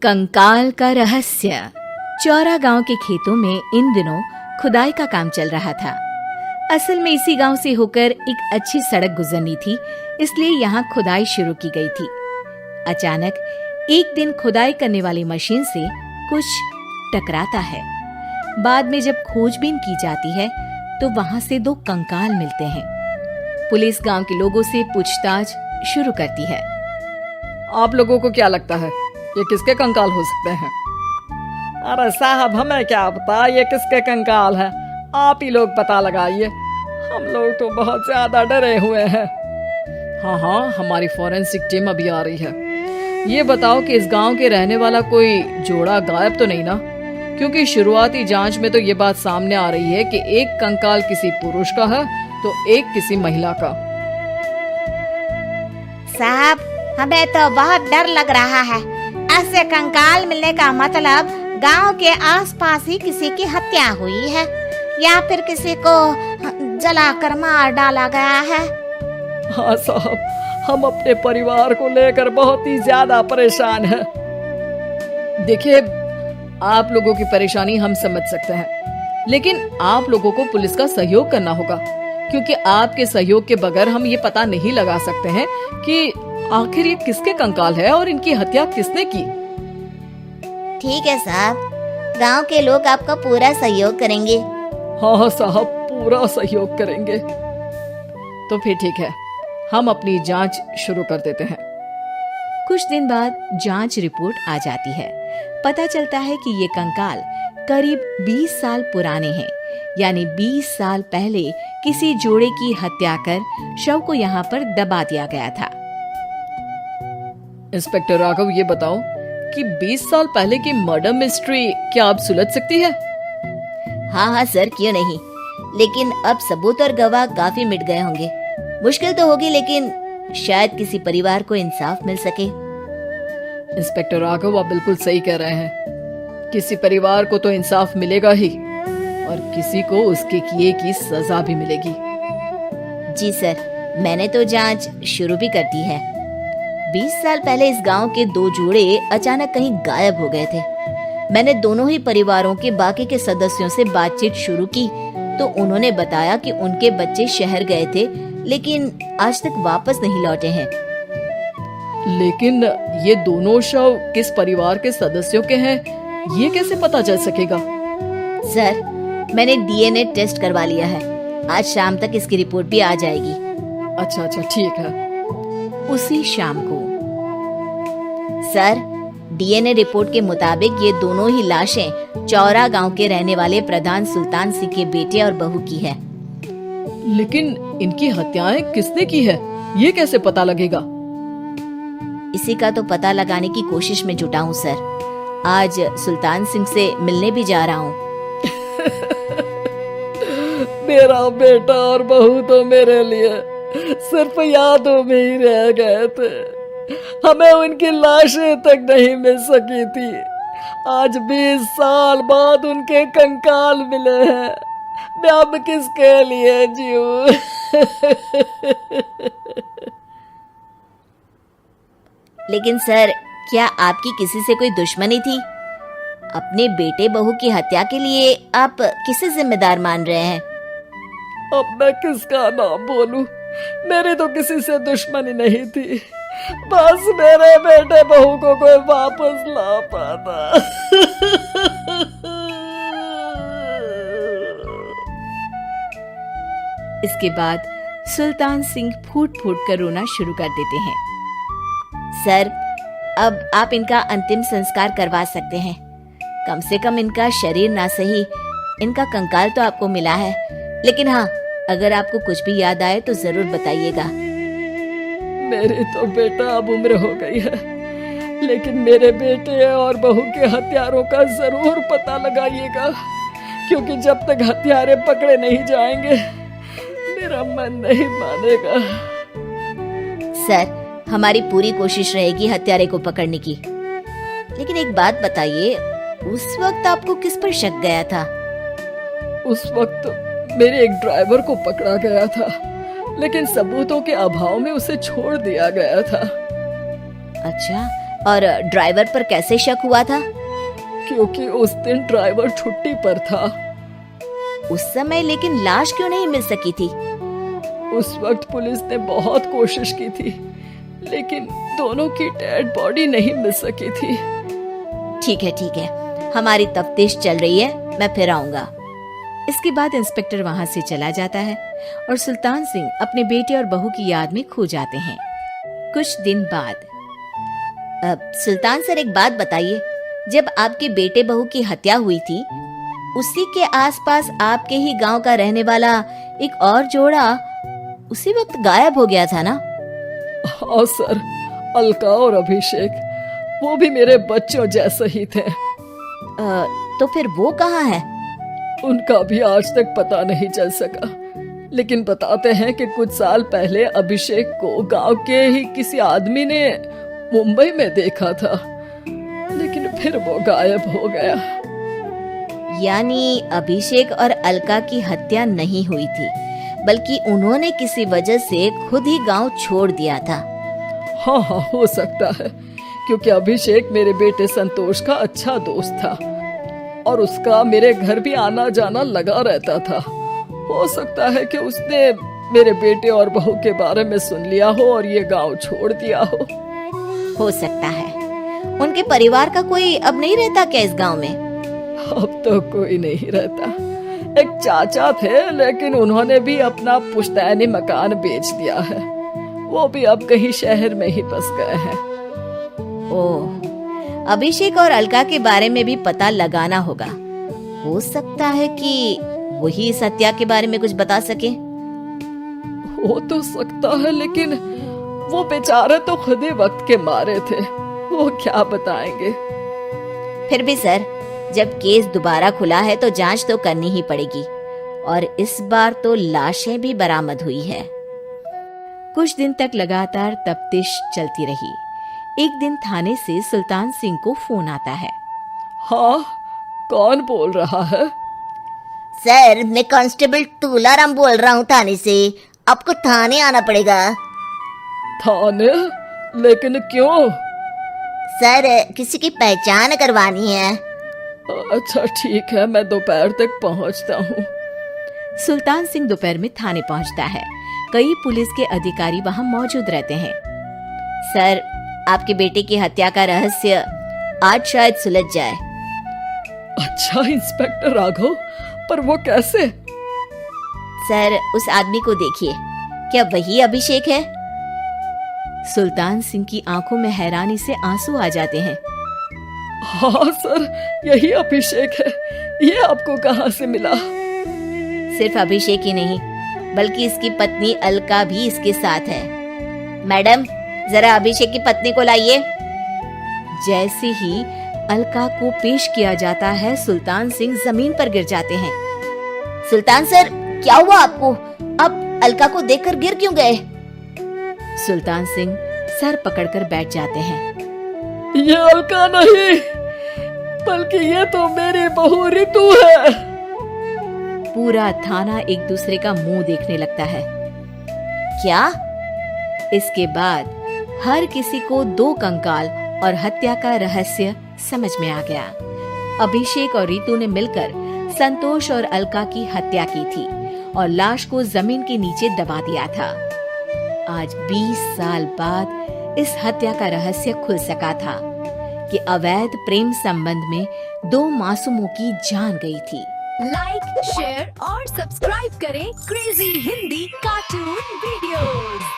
कंकाल का रहस्य। चौरा गांव के खेतों में इन दिनों खुदाई का काम चल रहा था। असल में इसी गांव से होकर एक अच्छी सड़क गुजरनी थी, इसलिए यहाँ खुदाई शुरू की गई थी। अचानक एक दिन खुदाई करने वाली मशीन से कुछ टकराता है। बाद में जब खोजबीन की जाती है तो वहाँ से 2 कंकाल मिलते हैं। पुलिस गांव के लोगों से पूछताछ शुरू करती है। आप लोगों को क्या लगता है ये किसके कंकाल हो सकते हैं? अरे साहब, हमें क्या पता ये किसके कंकाल है, आप ही लोग पता लगाइए। हम लोग तो बहुत ज्यादा डरे हुए हैं। हाँ, हमारी फॉरेंसिक टीम अभी आ रही है। ये बताओ कि इस गांव के रहने वाला कोई जोड़ा गायब तो नहीं ना? क्योंकि शुरुआती जांच में तो ये बात सामने आ रही है कि एक कंकाल किसी पुरुष का है तो एक किसी महिला का। साहब, हमें तो बहुत डर लग रहा है। ऐसे कंकाल मिलने का मतलब गांव के आसपास ही किसी की हत्या हुई है या फिर किसी को जलाकर मार डाला गया है। हाँ साहब, हम अपने परिवार को लेकर बहुत ही ज्यादा परेशान हैं। देखिए, आप लोगों की परेशानी हम समझ सकते हैं, लेकिन आप लोगों को पुलिस का सहयोग करना होगा, क्योंकि आपके सहयोग के बगैर हम ये पता नहीं लगा सकते हैं कि आखिर ये किसके कंकाल है और इनकी हत्या किसने की। ठीक है साहब, गांव के लोग आपका पूरा सहयोग करेंगे। हाँ साहब, पूरा सहयोग करेंगे। तो फिर ठीक है, हम अपनी जांच शुरू कर देते हैं। कुछ दिन बाद जांच रिपोर्ट आ जाती है। पता चलता है कि ये कंकाल करीब 20 साल पुराने हैं, यानी 20 साल पहले किसी जोड़े की हत्या कर शव को यहाँ पर दबा दिया गया था। इंस्पेक्टर राघव, ये बताओ कि 20 साल पहले की मर्डर मिस्ट्री क्या अब सुलझ सकती है? हाँ सर, क्यों नहीं, लेकिन अब सबूत और गवाह काफी मिट गए होंगे। मुश्किल तो होगी, लेकिन शायद किसी परिवार को इंसाफ मिल सके। इंस्पेक्टर राघव, आप बिल्कुल सही कह रहे हैं। किसी परिवार को तो इंसाफ मिलेगा ही और किसी को उसके किए की सजा भी मिलेगी। जी सर, मैंने तो जांच शुरू भी कर दी है। 20 साल पहले इस गांव के 2 जोड़े अचानक कहीं गायब हो गए थे। मैंने दोनों ही परिवारों के बाकी के सदस्यों से बातचीत शुरू की तो उन्होंने बताया कि उनके बच्चे शहर गए थे, लेकिन आज तक वापस नहीं लौटे हैं। लेकिन ये दोनों शव किस परिवार के सदस्यों के हैं, ये कैसे पता चल सकेगा? सर, मैंने डीएनए टेस्ट करवा लिया है। आज शाम तक इसकी रिपोर्ट भी आ जाएगी। अच्छा, ठीक है। उसी शाम को सर, डीएनए रिपोर्ट के मुताबिक ये दोनों ही लाशें चौरा गांव के रहने वाले प्रधान सुल्तान सिंह के बेटे और बहू की है। लेकिन इनकी हत्याएं किसने की है, ये कैसे पता लगेगा? इसी का तो पता लगाने की कोशिश में जुटा हूँ सर। आज सुल्तान सिंह से मिलने भी जा रहा हूँ। मेरा बेटा और बहू तो मेरे लिए सिर्फ यादों में ही रह गए थे। हमें उनकी लाशें तक नहीं मिल सकी थी। आज 20 साल बाद उनके कंकाल मिले हैं। मैं अब किसके लिए जीऊं? लेकिन सर, क्या आपकी किसी से कोई दुश्मनी थी? अपने बेटे बहू की हत्या के लिए आप किसे जिम्मेदार मान रहे हैं? अब मैं किसका नाम बोलूं? मेरी तो किसी से दुश्मनी नहीं थी, बस मेरे बेटे बहू को कोई वापस ला पाता। इसके बाद सुल्तान सिंह फूट फूट कर रोना शुरू कर देते हैं। सर, अब आप इनका अंतिम संस्कार करवा सकते हैं। कम से कम इनका शरीर ना सही, इनका कंकाल तो आपको मिला है। लेकिन हाँ, अगर आपको कुछ भी याद आए तो जरूर बताइएगा। मेरी तो बेटा अब उम्र हो गई है, लेकिन मेरे बेटे और बहू के हत्यारों का जरूर पता लगाइएगा, क्योंकि जब तक हत्यारे पकड़े नहीं जाएंगे मेरा मन नहीं मानेगा। सर, हमारी पूरी कोशिश रहेगी हत्यारे को पकड़ने की। लेकिन एक बात बताइए, उस वक्त आपको किस पर शक गया था? उस वक्त मेरे एक ड्राइवर को पकड़ा गया था, लेकिन सबूतों के अभाव में उसे छोड़ दिया गया था। अच्छा, और ड्राइवर पर कैसे शक हुआ था? क्योंकि उस दिन ड्राइवर छुट्टी पर था। उस समय लेकिन लाश क्यों नहीं मिल सकी थी? उस वक्त पुलिस ने बहुत कोशिश की थी, लेकिन दोनों की डेड बॉडी नहीं मिल सकी थी। ठीक है, हमारी तफ्तीश चल रही है, मैं फिर आऊंगा। इसके बाद इंस्पेक्टर वहां से चला जाता है और सुल्तान सिंह अपने बेटे और बहू की याद में खो जाते हैं। कुछ दिन बाद सुल्तान सर, एक बात बताइए, जब आपके बेटे बहू की हत्या हुई थी, उसी के आसपास आपके ही गांव का रहने वाला एक और जोड़ा उसी वक्त गायब हो गया था ना? हाँ सर, अलका और अभिषेक, वो भी मेरे बच्चों जैसे ही थे। तो फिर वो कहाँ है? उनका भी आज तक पता नहीं चल सका, लेकिन बताते हैं कि कुछ साल पहले अभिषेक को गांव के ही किसी आदमी ने मुंबई में देखा था, लेकिन फिर वो गायब हो गया। यानी अभिषेक और अलका की हत्या नहीं हुई थी, बल्कि उन्होंने किसी वजह से खुद ही गांव छोड़ दिया था। हाँ, हो सकता है, क्योंकि अभिषेक मेरे बेटे संतोष का अच्छा दोस्त था और उसका मेरे घर भी आना जाना लगा रहता था। हो सकता है कि उसने मेरे बेटे और बहू के बारे में सुन लिया हो और ये गांव छोड़ दिया हो सकता है। उनके परिवार का कोई अब नहीं रहता क्या इस गांव में? अब तो कोई नहीं रहता। एक चाचा थे, लेकिन उन्होंने भी अपना पुश्तैनी मकान बेच दिया है। वो भी अब कहीं शहर में ही बस गए हैं। ओह, अभिषेक और अलका के बारे में भी पता लगाना होगा। हो सकता है कि वही इस हत्या के बारे में कुछ बता सके। हो तो सकता है, लेकिन वो बेचारे तो खुद ही वक्त के मारे थे, वो क्या बताएंगे। फिर भी सर, जब केस दोबारा खुला है तो जांच तो करनी ही पड़ेगी, और इस बार तो लाशें भी बरामद हुई है। कुछ दिन तक लगातार तफ्तीश चलती रही। एक दिन थाने से सुल्तान सिंह को फोन आता है। हाँ, कौन बोल रहा है? सर, मैं कांस्टेबल तुलाराम बोल रहा हूँ थाने से। आपको थाने आना पड़ेगा। थाने? लेकिन क्यों? सर, किसी की पहचान करवानी है। अच्छा ठीक है, मैं दोपहर तक पहुंचता हूँ। सुल्तान सिंह दोपहर में थाने पहुंचता है। कई पुलिस के अधिकारी वहां मौजूद रहते हैं। सर, आपके बेटे की हत्या का रहस्य आज शायद सुलझ जाए। अच्छा इंस्पेक्टर राघव, पर वो कैसे? सर, उस आदमी को देखिए, क्या वही अभिषेक है? सुल्तान सिंह की आंखों में हैरानी से आंसू आ जाते हैं। हाँ सर, यही अभिषेक है। ये आपको कहाँ से मिला? सिर्फ अभिषेक ही नहीं, बल्कि इसकी पत्नी अलका भी इसके साथ है। मैडम, जरा अभिषेक की पत्नी को लाइए। जैसे ही अलका को पेश किया जाता है, सुल्तान सिंह जमीन पर गिर जाते हैं। सुल्तान सर, क्या हुआ आपको? आप अलका को देखकर गिर क्यों गए? सुल्तान सिंह सर पकड़कर बैठ जाते हैं। ये अलका नहीं, बल्कि ये तो मेरी बहू रितु है। पूरा थाना एक दूसरे का मुंह देखने लगता है। क्या? इसके बाद हर किसी को दो कंकाल और हत्या का रहस्य समझ में आ गया। अभिषेक और रितु ने मिलकर संतोष और अलका की हत्या की थी और लाश को जमीन के नीचे दबा दिया था। आज 20 साल बाद इस हत्या का रहस्य खुल सका था कि अवैध प्रेम संबंध में 2 मासूमों की जान गई थी। लाइक, शेयर और सब्सक्राइब करें क्रेजी हिंदी कार्टून वीडियोस।